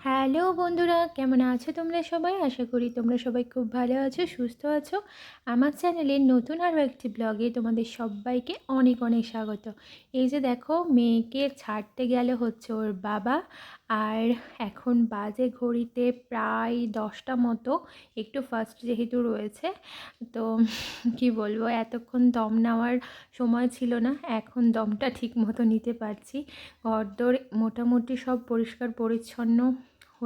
Hello বন্ধুরা, কেমন আছো তোমরা সবাই? আশা করি তোমরা সবাই খুব ভালো আছো, সুস্থ আছো। আমার চ্যানেলের নতুন আরও একটি ব্লগে তোমাদের সবাইকে অনেক অনেক স্বাগত। এই যে দেখো, মেয়েকে ছাড়তে গেল হচ্ছে ওর বাবা। আর এখন বাজে ঘড়িতে প্রায় 10টা মতো। একটু ফার্স্ট যেহেতু রয়েছে, তো কি বলবো, এতক্ষণ দম নেওয়ার সময় ছিল না, এখন দমটা ঠিক মতো নিতে পারছি। ঘরদোর মোটামুটি সব পরিষ্কার পরিচ্ছন্ন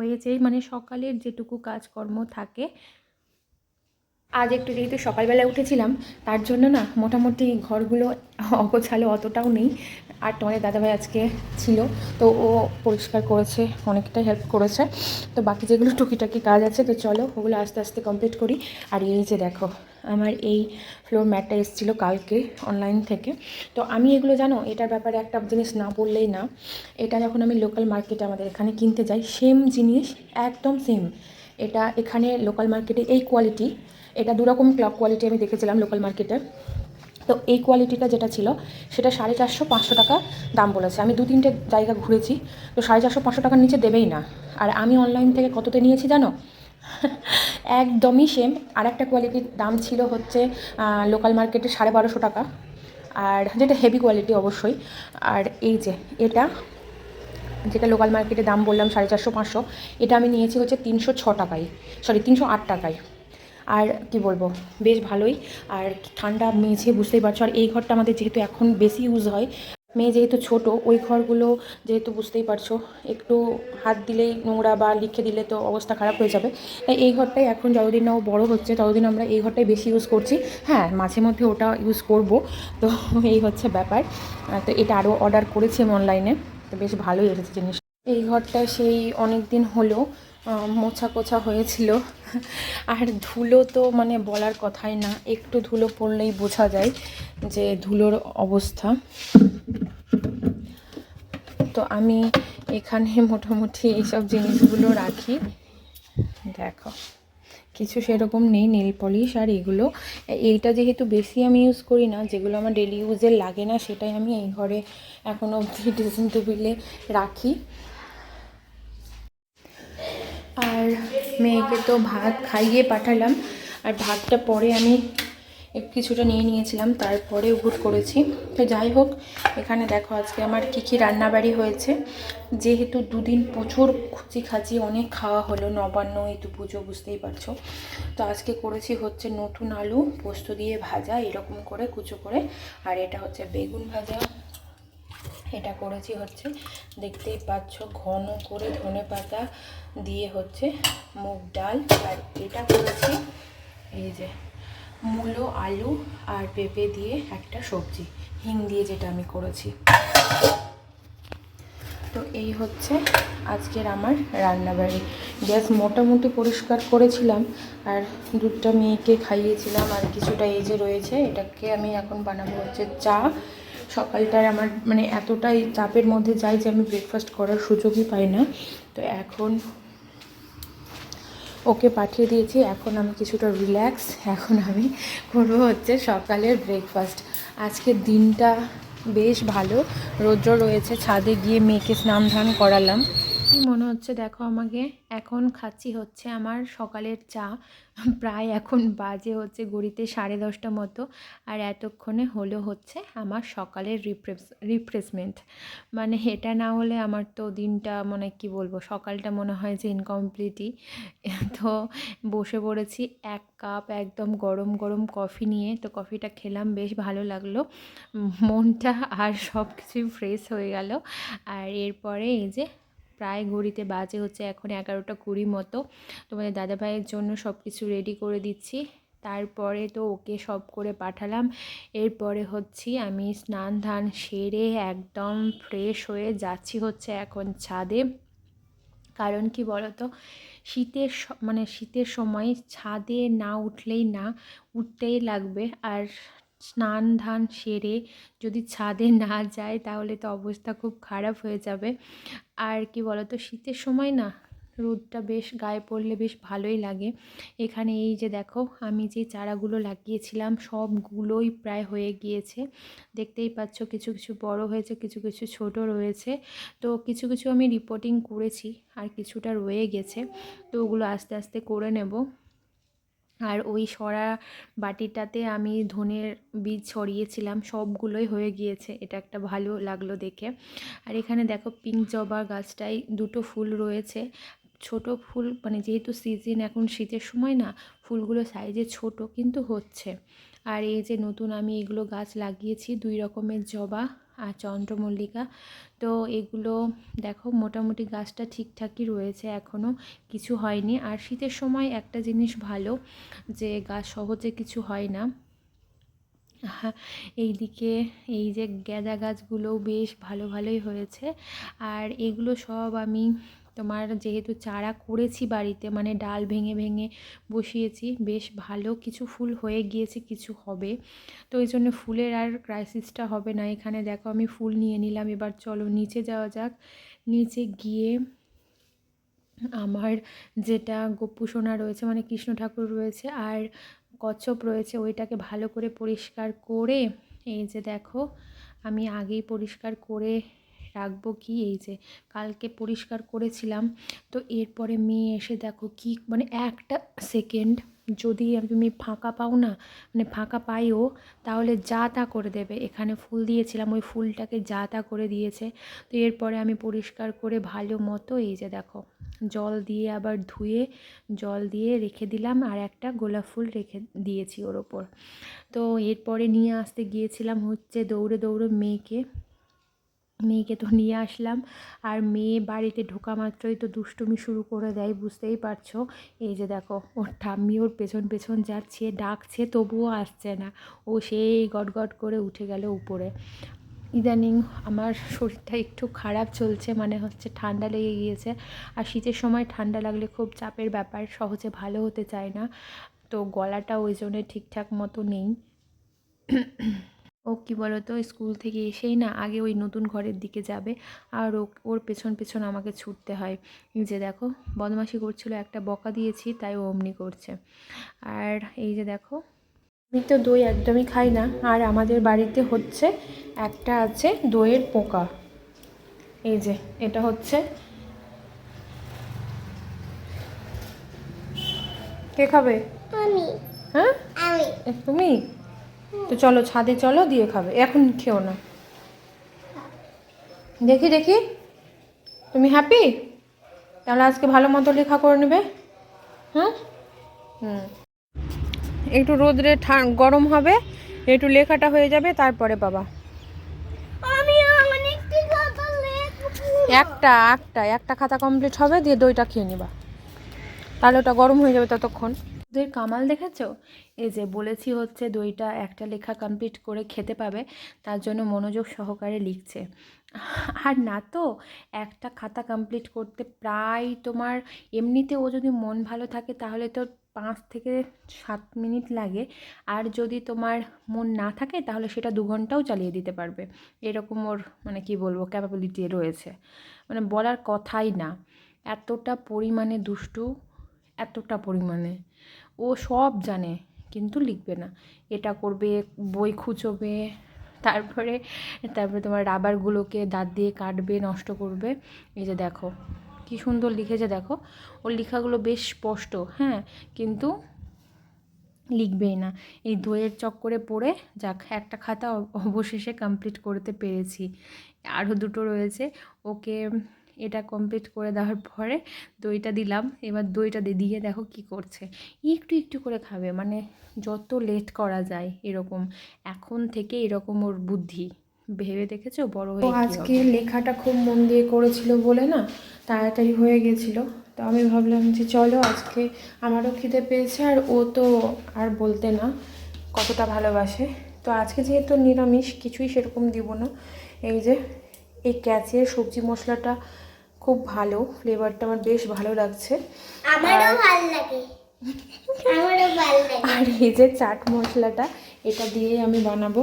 হয়েছে, মানে সকালের যেটুকু কাজকর্ম থাকে। আজ একটু যেহেতু সকালবেলা উঠেছিলাম, তার জন্য না মোটামুটি ঘরগুলো অগোছালো অতটাও নেই। আর তোমাদের দাদাভাই আজকে ছিল, তো ও পরিষ্কার করেছে, অনেকটাই হেল্প করেছে। তো বাকি যেগুলো টুকিটাকি কাজ আছে, তো চলো ওগুলো আস্তে আস্তে কমপ্লিট করি। আর এই যে দেখো, আমার এই ফ্লোর ম্যাটটা এসেছিলো কালকে অনলাইন থেকে। তো আমি এগুলো জানো, এটার ব্যাপারে একটা জিনিস না বললেই না। এটা যখন আমি লোকাল মার্কেটে আমাদের এখানে কিনতে যাই, সেম জিনিস, একদম সেম। এটা এখানে লোকাল মার্কেটে এই কোয়ালিটি, এটা দুরকম ক্লক কোয়ালিটি আমি দেখেছিলাম লোকাল মার্কেটে। তো এই কোয়ালিটিটা যেটা ছিল সেটা 450-500 টাকা দাম বলেছে। আমি 2-3টে জায়গা ঘুরেছি, তো 450-500 টাকার নিচে দেবেই না। আর আমি অনলাইন থেকে কততে নিয়েছি জানো? একদমই সেম। আর একটা কোয়ালিটির দাম ছিল হচ্ছে লোকাল মার্কেটে 1250 টাকা, আর যেটা হেভি কোয়ালিটি অবশ্যই। আর এই যে এটা, যেটা লোকাল মার্কেটে দাম বললাম 450-500, এটা আমি নিয়েছি হচ্ছে 306 টাকায়, সরি 308 টাকায়। আর কি বলবো, বেশ ভালোই। আর ঠান্ডা মেঝে বুঝতেই পারছো। আর এই ঘরটা আমাদের যেহেতু এখন বেশি ইউজ হয়, মেয়ে যেহেতু ছোট, ওই ঘরগুলো যেহেতু বুঝতেই পারছো একটু হাত দিলেই নোংরা বা লিখে দিলে তো অবস্থা খারাপ হয়ে যাবে। তাই এই ঘরটাই এখন যতদিন না ও বড়ো হচ্ছে ততদিন আমরা এই ঘরটাই বেশি ইউজ করছি। হ্যাঁ, মাঝে মধ্যে ওটা ইউজ করব। তো এই হচ্ছে ব্যাপার। তো এটা আরও অর্ডার করেছি আমি অনলাইনে, তো বেশ ভালোই এসেছে জিনিস। এই ঘরটা সেই অনেক দিন হলো মোছা কোছা হয়েছিল। আর ধুলো তো মানে বলার কথাই না, একটু ধুলো পড়লেই বোঝা যায় যে ধুলোর অবস্থা। তো আমি এখানে মোটামুটি এইসব জিনিসগুলো রাখি। দেখো, কিছু সেরকম নেই, নেল পলিশ আর এগুলো। এইটা যেহেতু বেশি আমি ইউজ করি না, যেগুলো আমার ডেলি ইউজের লাগে না সেটাই আমি এই ঘরে এখনও অবধি ড্রেসিং টেবিলে রাখি। আর মেয়েকে তো ভাত খাইয়ে পাঠালাম, আর ভাতটা পরে আমি কিছুটা নিয়ে নিয়েছিলাম, তারপরে উপুট করেছি। তো যাই হোক, এখানে দেখো আজকে আমার কী রান্নাবাড়ি হয়েছে। যেহেতু দুদিন প্রচুর খুচি খাচি অনেক খাওয়া হলো, নবান্ন ইতু পুজো, বুঝতেই পারছো। তো আজকে করেছি হচ্ছে নতুন আলু পোস্ত দিয়ে ভাজা, এরকম করে কুচো করে। আর এটা হচ্ছে বেগুন ভাজা। এটা করেছি হচ্ছে, দেখতেই পাচ্ছ, ঘন করে ধনেপাতা দিয়ে হচ্ছে মুগ ডাল। আর এটা করেছি এই যে মূলো, আলু আর পেঁপে দিয়ে একটা সবজি, হিং দিয়ে, যেটা আমি করেছি। তো এই হচ্ছে আজকের আমার রান্নাবাড়ি। গ্যাস মোটামুটি পরিষ্কার করেছিলাম, আর দুধটা মেয়েকে খাইয়েছিলাম। আর কিছুটা এই যে রয়েছে, এটাকে আমি এখন বানাবো হচ্ছে চা। সকালটায় আমার মানে এতটাই চাপের মধ্যে যাই যে আমি ব্রেকফাস্ট করার সুযোগই পাই না। তো এখন ওকে পাঠিয়ে দিয়েছি, এখন আমি কিছুটা রিল্যাক্স। এখন আমি করবো হচ্ছে সকালের ব্রেকফাস্ট। আজকের দিনটা বেশ ভালো, রৌদ্র রয়েছে। ছাদে গিয়ে মেয়েকে স্নান ধান করালাম। কি মনে হচ্ছে দেখো আমাকে, এখন খাচ্ছি হচ্ছে আমার সকালের চা। প্রায় এখন বাজে হচ্ছে ঘড়িতে 10:30 মতো। আর এতক্ষণে হলো হচ্ছে আমার সকালের রিফ্রেশমেন্ট। মানে এটা না হলে আমার তো দিনটা, মানে কি বলবো, সকালটা মনে হয় যে ইনকমপ্লিটই। তো বসে পড়েছি 1 কাপ একদম গরম গরম কফি নিয়ে। তো কফিটা খেলাম, বেশ ভালো লাগলো, মনটা আর সব কিছুই ফ্রেশ হয়ে গেল। আর এরপরে এই যে প্রায় ঘড়িতে বাজে হচ্ছে এখন 11টা 20 মতো। তোমাদের দাদাভাইয়ের জন্য সব কিছু রেডি করে দিচ্ছি। তারপরে তো ওকে সব করে পাঠালাম। এরপরে হচ্ছি আমি স্নান ধান সেরে একদম ফ্রেশ হয়ে যাচ্ছি হচ্ছে এখন ছাদে। কারণ কি বলতো, মানে শীতের সময় ছাদে না উঠলেই না, উঠতেই লাগবে। আর স্নান ধান সেরে যদি ছাদে না যায় তাহলে তো অবস্থা খুব খারাপ হয়ে যাবে। আর কি বলতো, শীতের সময় না রোদটা বেশ গায়ে পড়লে বেশ ভালোই লাগে। এখানে এই যে দেখো আমি যে চারাগুলো লাগিয়েছিলাম সবগুলোই প্রায় হয়ে গিয়েছে, দেখতেই পাচ্ছ। কিছু কিছু বড় হয়েছে, কিছু কিছু ছোট রয়েছে। তো কিছু কিছু আমি রিপোর্টিং করেছি আর কিছুটা রয়ে গেছে, তো ওগুলো আস্তে আস্তে করে নেব। আর ওই সরা বাটিটাতে আমি ধনের বীজ ছড়িয়েছিলাম, সবগুলোই হয়ে গিয়েছে, এটা একটা ভালো লাগলো দেখে। আর এখানে দেখো পিঙ্ক জবা গাছটায় দুটো ফুল রয়েছে, ছোট ফুল, মানে যেহেতু সিজন এখন শীতের সময় না, ফুলগুলো সাইজে ছোট কিন্তু হচ্ছে। আর এই যে নতুন আমি এগুলো গাছ লাগিয়েছি, 2 রকমের জবা আর চন্দ্রমল্লিকা। তো এগুলো দেখো মোটামুটি গাছটা ঠিকঠাকই রয়েছে, এখনও কিছু হয়নি। আর শীতের সময় একটা জিনিস ভালো যে গাছ সহজে কিছু হয় না। এইদিকে এই যে গাঁদা গাছগুলোও বেশ ভালো ভালোই হয়েছে। আর এগুলো সব আমি তোমার যেহেতু চারা করেছি বাড়িতে, মানে ডাল ভেঙে ভেঙে বসিয়েছি, বেশ ভালো কিছু ফুল হয়ে গিয়েছে, কিছু হবে। তো এই জন্য ফুলের আর ক্রাইসিসটা হবে না। এখানে দেখো আমি ফুল নিয়ে নিলাম। এবার চলো নিচে যাওয়া যাক। নিচে গিয়ে আমার যেটা গোপু সোনা রয়েছে, মানে কৃষ্ণ ঠাকুর রয়েছে আর কচ্ছপ রয়েছে, ওইটাকে ভালো করে পরিষ্কার করে, এই যে দেখো আমি আগেই পরিষ্কার করে রাখবো। কি এই যে কালকে পরিষ্কার করেছিলাম, তো এরপরে মেয়ে এসে দেখো কি, মানে একটা সেকেন্ড যদি তুমি ফাঁকা পাও না, মানে ফাঁকা পাইও, তাহলে যা তা করে দেবে। এখানে ফুল দিয়েছিলাম, ওই ফুলটাকে যা তা করে দিয়েছে। তো এরপরে আমি পরিষ্কার করে ভালো মতো এই যে দেখো জল দিয়ে আবার ধুয়ে জল দিয়ে রেখে দিলাম, আর একটা গোলাপ ফুল রেখে দিয়েছি ওর ওপর। তো এরপরে নিয়ে আসতে গিয়েছিলাম হচ্ছে দৌড়ে দৌড়ে মেয়েকে তো নিয়ে আসলাম। আর মেয়ে বাড়িতে ঢোকা মাত্রই তো দুষ্টুমি শুরু করে দেয়, বুঝতেই পারছো। এই যে দেখো ওর ঠাম্মি ওর পেছন পেছন যাচ্ছে, ডাকছে, তবুও আসছে না। ও সেই গটগট করে উঠে গেল উপরে। ইদানিং আমার শরীরটা একটু খারাপ চলছে, মানে হচ্ছে ঠান্ডা লেগে গিয়েছে। আর শীতের সময় ঠান্ডা লাগলে খুব চাপের ব্যাপার, সহজে ভালো হতে চায় না। তো গলাটা ওই জন্য ঠিকঠাক মতো নেই। ও কী বলো তো, স্কুল থেকে এসেই না আগে ওই নতুন ঘরের দিকে যাবে, আর ওর পেছন পেছন আমাকে ছুটতে হয়। যে দেখো বদমাশি করছিল, একটা বকা দিয়েছি তাই ও অমনি করছে। আর এই যে দেখো আমি তো দই একদমই খাই না, আর আমাদের বাড়িতে হচ্ছে একটা আছে দইয়ের পোকা। এই যে এটা হচ্ছে, কে খাবে? আমি। হ্যাঁ আমি। তুমি? তো চলো ছাদে চলো, দিয়ে খাবে, এখন খেও না। দেখি দেখি তুমি হ্যাপি? তাহলে আজকে ভালো মতো লেখা করে নেবে। হুম হুম একটু রোদ্রে গরম হবে, একটু লেখাটা হয়ে যাবে, তারপরে বাবা একটা একটা একটা খাতা কমপ্লিট হবে, দিয়ে দইটা খেয়ে নিবা, তাহলে ওটা গরম হয়ে যাবে ততক্ষণ। দইয়ের কামাল দেখেছো? এই যে বলেছি হচ্ছে দইটা একটা লেখা কমপ্লিট করে খেতে পাবে, তার জন্য মনোযোগ সহকারে লিখছে। আর না তো একটা খাতা কমপ্লিট করতে প্রায় তোমার, এমনিতে ও যদি মন ভালো থাকে তাহলে তো 5 থেকে 7 মিনিট লাগে। আর যদি তোমার মন না থাকে তাহলে সেটা 2 ঘন্টাও চালিয়ে দিতে পারবে, এরকম ওর মানে কি বলবো ক্যাপাবিলিটি রয়েছে, মানে বলার কথাই না। এতটা পরিমাণে দুষ্টু, এতটা পরিমাণে ও সব জানে কিন্তু লিখবে না। এটা করবে, বই খুঁচোবে, তারপরে তারপরে তোমার রাবারগুলোকে দাঁত দিয়ে কাটবে, নষ্ট করবে। এই যে দেখো কি সুন্দর লিখেছে দেখো, ওর লেখাগুলো বেশ স্পষ্ট, হ্যাঁ, কিন্তু লিখবেই না। এই দইয়ের চক্করে পড়ে যাক একটা খাতা অবশেষে কমপ্লিট করতে পেরেছি। আরও দুটো রয়েছে, ওকে এটা কমপ্লিট করে দেওয়ার পরে দইটা দিলাম। এবার দইটা দিয়ে দেখো কি করছে, একটু একটু করে খাবে, মানে যত লেট করা যায় এরকম। এখন থেকে এরকম ওর বুদ্ধি, ভেবে দেখেছো বড় হয়ে আজকে লেখাটা খুব মন দিয়ে করেছিল বলে না তাড়াতাড়ি হয়ে গেছিলো। তো আমি ভাবলাম যে চলো আজকে আমারও খিদে পেয়েছে, আর ও তো আর বলতে না কতটা ভালোবাসে। তো আজকে যেহেতু নিরামিষ, কিছুই সেরকম দিব না। এই যে এই ক্যাচের সবজি মশলাটা খুব ভালো, ফ্লেভারটা আমার বেশ ভালো লাগছে, আমারও ভালো লাগে। আর এই যে চাট মশলাটা, এটা দিয়ে আমি বানাবো।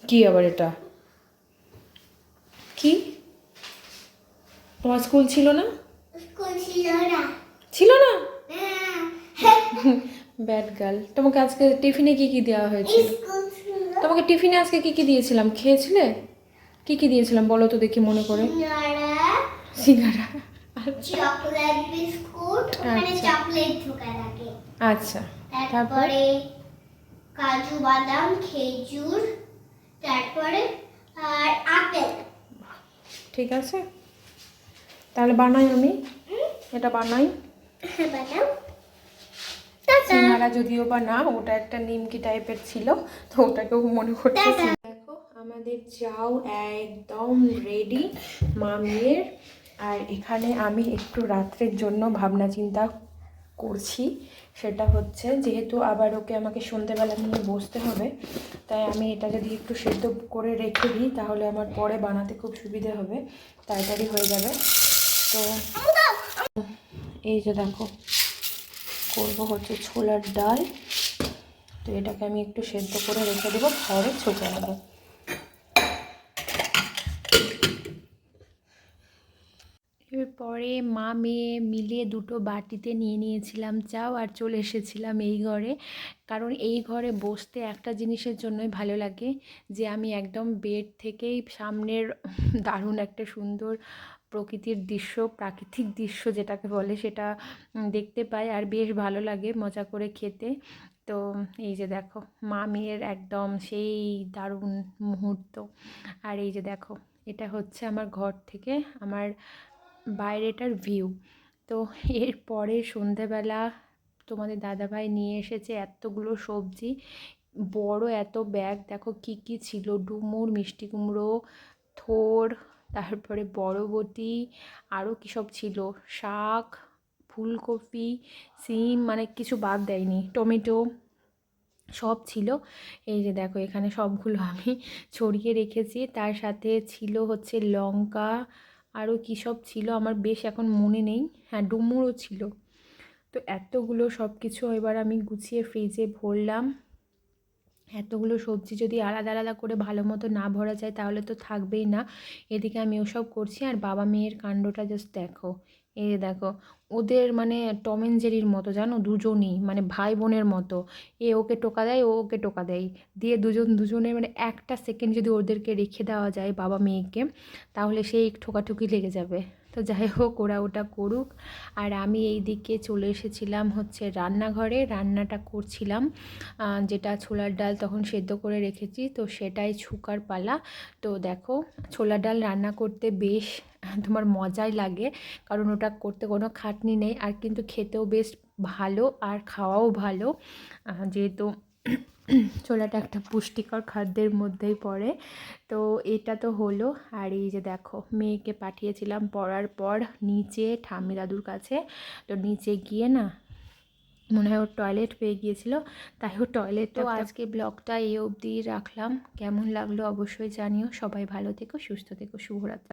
কি আবার এটা কি, তোমার স্কুল ছিল না? ছিল না? Bad girl. তোমাকে আজকে টিফিনে কি কি দেওয়া হয়েছিল? তোমাকে টিফিনে আজকে কি কি দিয়েছিলাম, খেয়েছিলে? কি কি দিয়েছিলাম বলো তো দেখি মনে করে। সিঙ্গারা, চকলেট বিস্কুট, ওখানে চকলেট ঢোকা থাকে। আচ্ছা, তারপরে কাজু বাদাম খেজুর, তারপরে আর আপেল। ঠিক আছে, তাহলে বানাই আমি এটা বানাই। হ্যাঁ বানাও। সিঙ্গারা যদিও বা না, ওটা একটা নিমকি টাইপের ছিল, তো ওটাকেও মনে করতেছি। দেখো আমাদের চাও একদম রেডি মামিয়ের। আর এখানে আমি একটু রাত্রের জন্য ভাবনা চিন্তা করছি, সেটা হচ্ছে যেহেতু আবার ওকে আমাকে সন্ধ্যেবেলা নিয়ে বসতে হবে, তাই আমি এটা যদি একটু সেদ্ধ করে রেখে দিই তাহলে আমার পরে বানাতে খুব সুবিধে হবে, তাড়াতাড়ি হয়ে যাবে। তো এই যে দেখো করবো হচ্ছে ছোলার ডাল, তো এটাকে আমি একটু সেদ্ধ করে রেখে দেবো, পরে ছোঁকে নেবো। এরপরে মা মেয়ে মিলিয়ে দুটো বাটিতে নিয়ে নিয়েছিলাম চাও, আর চলে এসেছিলাম এই ঘরে। কারণ এই ঘরে বসতে একটা জিনিসের জন্যই ভালো লাগে, যে আমি একদম বেড থেকেই সামনের দারুণ একটা সুন্দর প্রকৃতির দৃশ্য, প্রাকৃতিক দৃশ্য যেটাকে বলে, সেটা দেখতে পাই, আর বেশ ভালো লাগে মজা করে খেতে। তো এই যে দেখো মা মেয়ের একদম সেই দারুণ মুহূর্ত। আর এই যে দেখো এটা হচ্ছে আমার ঘর থেকে আমার বাইরেটার ভিউ। তো এরপরে সন্ধেবেলা তোমাদের দাদাভাই নিয়ে এসেছে এতগুলো সবজি, বড় এত ব্যাগ। দেখো কি কি ছিল, ডুমুর, মিষ্টি কুমড়ো, থোড়, তারপরে বরবটি, আরও কী সব ছিল, শাক, ফুলকপি, সিম, মানে কিছু বাদ দেয়নি, টমেটো সব ছিল। এই যে দেখো এখানে সবগুলো আমি ছড়িয়ে রেখেছি। তার সাথে ছিল হচ্ছে লঙ্কা, আরও কী সব ছিল আমার বেশ এখন মনে নেই, হ্যাঁ ডুমুরও ছিল। তো এতগুলো সব কিছু এবার আমি গুছিয়ে ফ্রিজে ভরলাম। এতগুলো সবজি যদি আলাদা আলাদা করে ভালো মতো না ভরা যায় তাহলে তো থাকবেই না। এদিকে আমি ওসব করছি, আর বাবা মেয়ের কাণ্ডটা জাস্ট দেখো। এই দেখো ওদের মানে টম অ্যান্ড জেরির মতো, জানো, দুজনই মানে ভাই বোনের মতো। এ ওকে টোকা দেয়, ও ওকে টোকা দেয়, দিয়ে দুজনের মানে একটা সেকেন্ড যদি ওদেরকে রেখে দেওয়া যায় বাবা মেয়েকে, তাহলে সেই ঠোকাঠুকি লেগে যাবে। তো যাই হোক ওরা ওটা করুক, আর আমি এই দিকে চলে এসেছিলাম হচ্ছে রান্নাঘরে, রান্নাটা করছিলাম। যেটা ছোলার ডাল তখন সেদ্ধ করে রেখেছি, তো সেটাই ছুকার পালা। তো দেখো ছোলার ডাল রান্না করতে বেশ তোমার মজাই লাগে, কারণ ওটা করতে কোনো খাটনি নেই, আর কিন্তু খেতেও বেশ ভালো আর খাওয়াও ভালো, যেহেতু ছোলাটা একটা পুষ্টিকর খাদ্যের মধ্যেই পড়ে। তো এটা তো হলো। আর এই যে দেখো মেয়েকে পাঠিয়েছিলাম পড়ার পর নিচে ঠাম্মি দাদুর কাছে। তো নিচে গিয়ে না মনে হয় ওর টয়লেট পেয়ে গিয়েছিল, তাই ও টয়লেট। তো আজকে ব্লগটা এই অবধি রাখলাম, কেমন লাগলো অবশ্যই জানিও। সবাই ভালো থেকো, সুস্থ থেকো, শুভরাত্রি।